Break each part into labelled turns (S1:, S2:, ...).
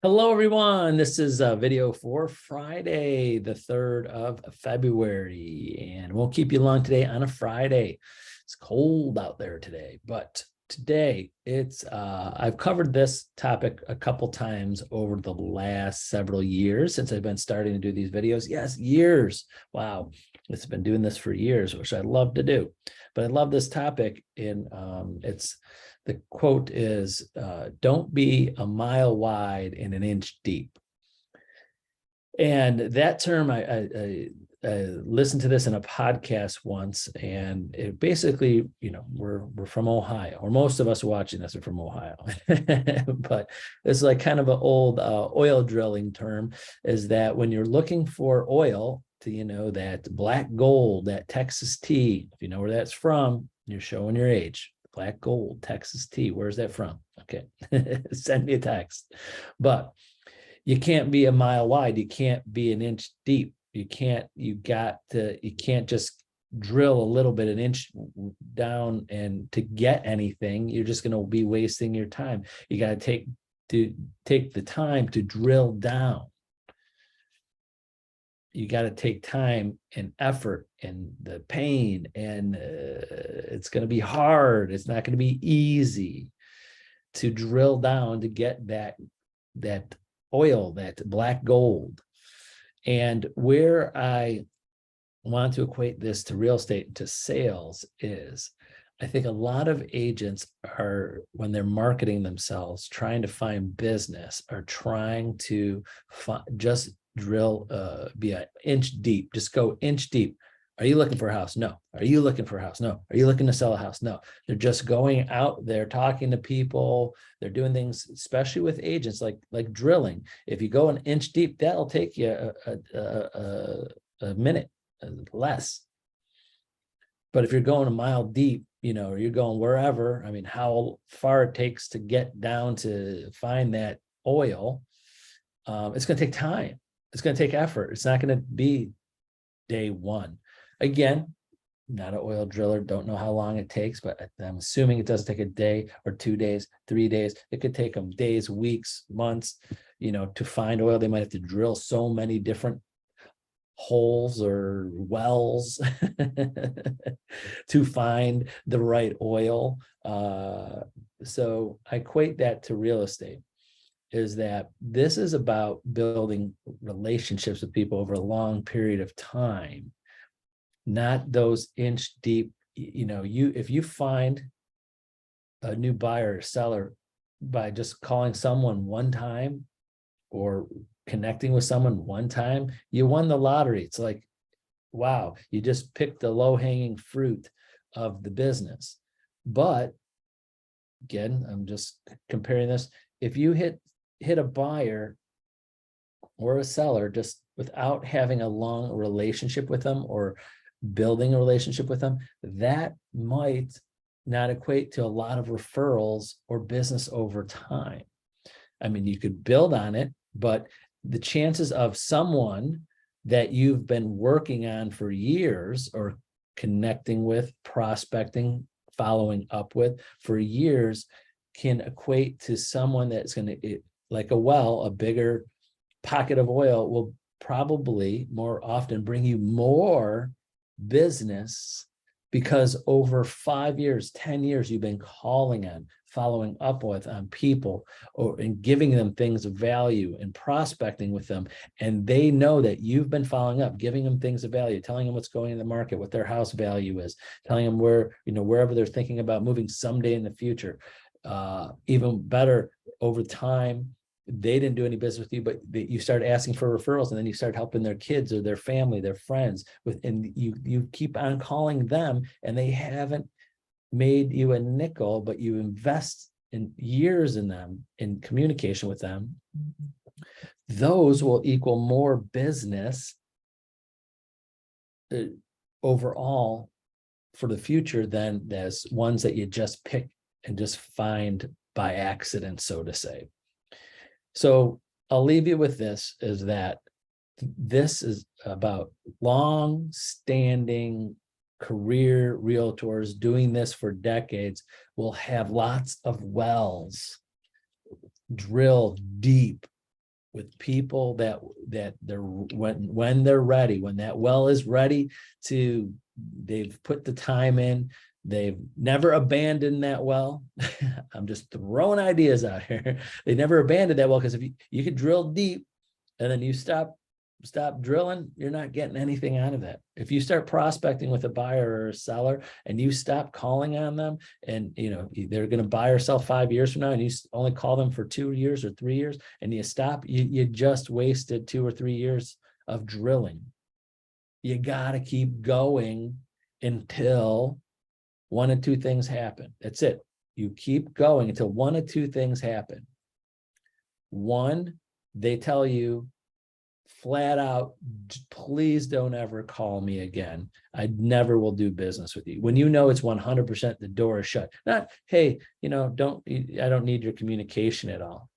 S1: Hello, everyone. This is a video for Friday, the 3rd of February, and won't keep you long today on a Friday. It's cold out there today, but today I've covered this topic a couple times over the last several years since I've been starting to do these videos. Yes, years. Wow. It's been doing this for years, which I love to do, but I love this topic. The quote is, don't be a mile wide and an inch deep. And that term, I listened to this in a podcast once, and it basically, we're from Ohio, or most of us watching this are from Ohio, but it's like kind of an old oil drilling term, is that when you're looking for oil, to that black gold, that Texas tea, if you know where that's from, you're showing your age. Black gold, Texas tea. Where's that from? Okay. Send me a text. But you can't be a mile wide. You can't be an inch deep. You can't just drill a little bit, an inch down, and to get anything, you're just going to be wasting your time. You got to take the time to drill down. You got to take time and effort and the pain, and it's going to be hard. It's not going to be easy to drill down to get that oil, that black gold. And where I want to equate this to real estate, to sales, is I think a lot of agents are, when they're marketing themselves, trying to find business, are trying to just drill, be an inch deep, just go inch deep. Are you looking for a house? No. Are you looking for a house? No. Are you looking to sell a house? No. They're just going out there talking to people. They're doing things, especially with agents, like drilling. If you go an inch deep, that'll take you a minute less. But if you're going a mile deep, or you're going wherever, I mean, how far it takes to get down to find that oil, it's going to take time. It's going to take effort. It's not going to be day one. Again, not an oil driller, don't know how long it takes, but I'm assuming it doesn't take a day or 2 days, 3 days. It could take them days, weeks, months, to find oil. They might have to drill so many different holes or wells to find the right oil. So I equate that to real estate, is that this is about building relationships with people over a long period of time, not those inch deep. If you find a new buyer or seller by just calling someone one time or connecting with someone one time, you won the lottery. It's like, wow, you just picked the low-hanging fruit of the business. But again, I'm just comparing this. If you hit a buyer or a seller just without having a long relationship with them or building a relationship with them, that might not equate to a lot of referrals or business over time. I mean, you could build on it, but the chances of someone that you've been working on for years, or connecting with, prospecting, following up with for years, can equate to someone that's going to, like a well, a bigger pocket of oil will probably more often bring you more business, because over 5 years, 10 years, you've been calling on, following up with on people, and giving them things of value and prospecting with them. And they know that you've been following up, giving them things of value, telling them what's going in the market, what their house value is, telling them where, wherever they're thinking about moving someday in the future. Even better, over time, they didn't do any business with you, but you started asking for referrals, and then you start helping their kids or their family, their friends and you keep on calling them, and they haven't made you a nickel, but you invest in years in them, in communication with them. Those will equal more business overall for the future than as ones that you just pick and just find by accident, so to say. So I'll leave you with this, is that this is about long-standing career realtors doing this for decades will have lots of wells drilled deep with people that they're when they're ready, when that well is ready to, they've put the time in, they've never abandoned that well. I'm just throwing ideas out here. They never abandoned that well, because if you could drill deep and then you stop drilling, you're not getting anything out of that. If you start prospecting with a buyer or a seller and you stop calling on them, and they're going to buy or sell 5 years from now, and you only call them for 2 years or 3 years, and you stop, you just wasted 2 or 3 years of drilling. You got to keep going until one of two things happen. That's it. You keep going until one of two things happen. One, they tell you flat out, please don't ever call me again. I never will do business with you. When you know it's 100% the door is shut. Not, hey, I don't need your communication at all.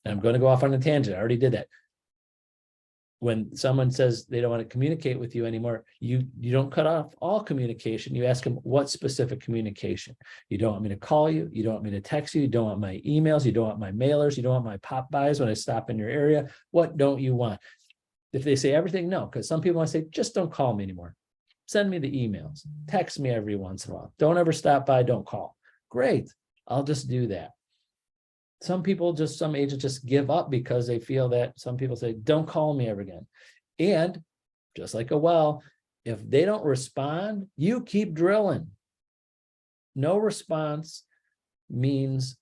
S1: And I'm going to go off on a tangent. I already did that. When someone says they don't want to communicate with you anymore, you don't cut off all communication. You ask them, what specific communication? You don't want me to call you. You don't want me to text you. You don't want my emails. You don't want my mailers. You don't want my pop-bys when I stop in your area. What don't you want? If they say everything, no, because some people want to say, just don't call me anymore. Send me the emails. Text me every once in a while. Don't ever stop by. Don't call. Great. I'll just do that. Some agents just give up because they feel that, some people say, don't call me ever again. And just like a well, if they don't respond, you keep drilling. No response means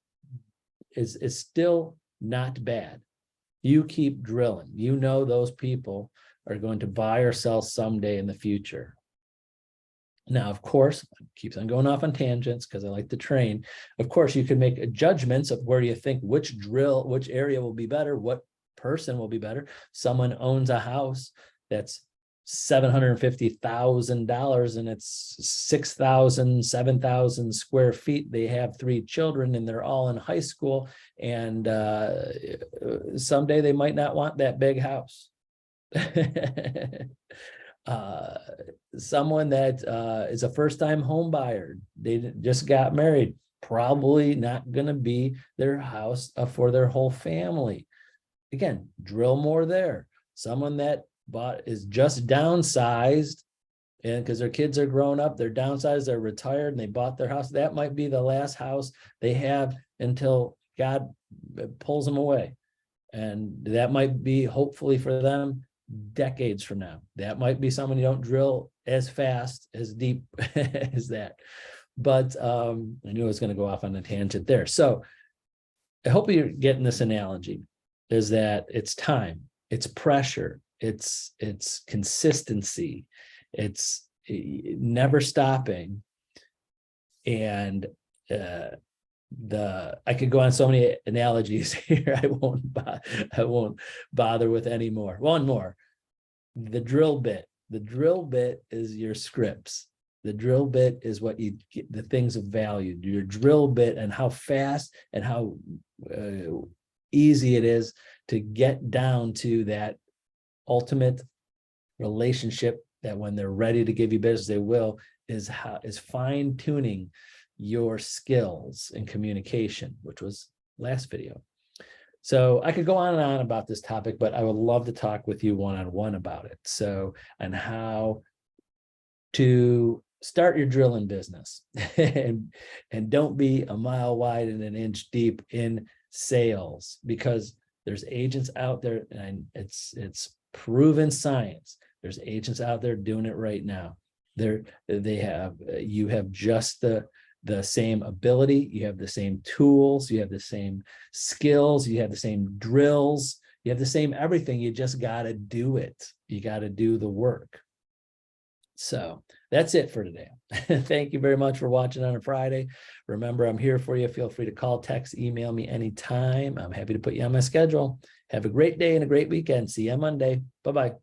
S1: is still not bad. You keep drilling. Those people are going to buy or sell someday in the future. Now, of course, it keeps on going off on tangents because I like to train. Of course, you can make judgments of where you think which area will be better, what person will be better. Someone owns a house that's $750,000 and it's 6,000, 7,000 square feet. They have 3 children and they're all in high school. And someday they might not want that big house. Someone that is a first-time home buyer, they just got married, probably not going to be their house for their whole family. Again, drill more there. Someone that is just downsized, and because their kids are grown up, they're downsized, they're retired, and they bought their house. That might be the last house they have until God pulls them away. And that might be, hopefully for them, decades from now. That might be someone you don't drill as fast, as deep as that. But I knew I was going to go off on a tangent there. So I hope you're getting this analogy, is that it's time, it's pressure, it's consistency, it's never stopping. And I could go on so many analogies here. I won't bother with any more. One more. The drill bit. The drill bit is your scripts. The drill bit is what you get, the things of value. Your drill bit, and how fast and how easy it is to get down to that ultimate relationship that when they're ready to give you business, they will, is fine-tuning your skills in communication, which was last video. So I could go on and on about this topic, but I would love to talk with you one-on-one about it. So, and how to start your drilling business and don't be a mile wide and an inch deep in sales, because there's agents out there, and it's proven science. There's agents out there doing it right now. You have just the same ability, you have the same tools, you have the same skills, you have the same drills, you have the same everything. You just got to do it. You got to do the work. So that's it for today. Thank you very much for watching on a Friday. Remember, I'm here for you. Feel free to call, text, email me anytime. I'm happy to put you on my schedule. Have a great day and a great weekend. See you on Monday. Bye-bye.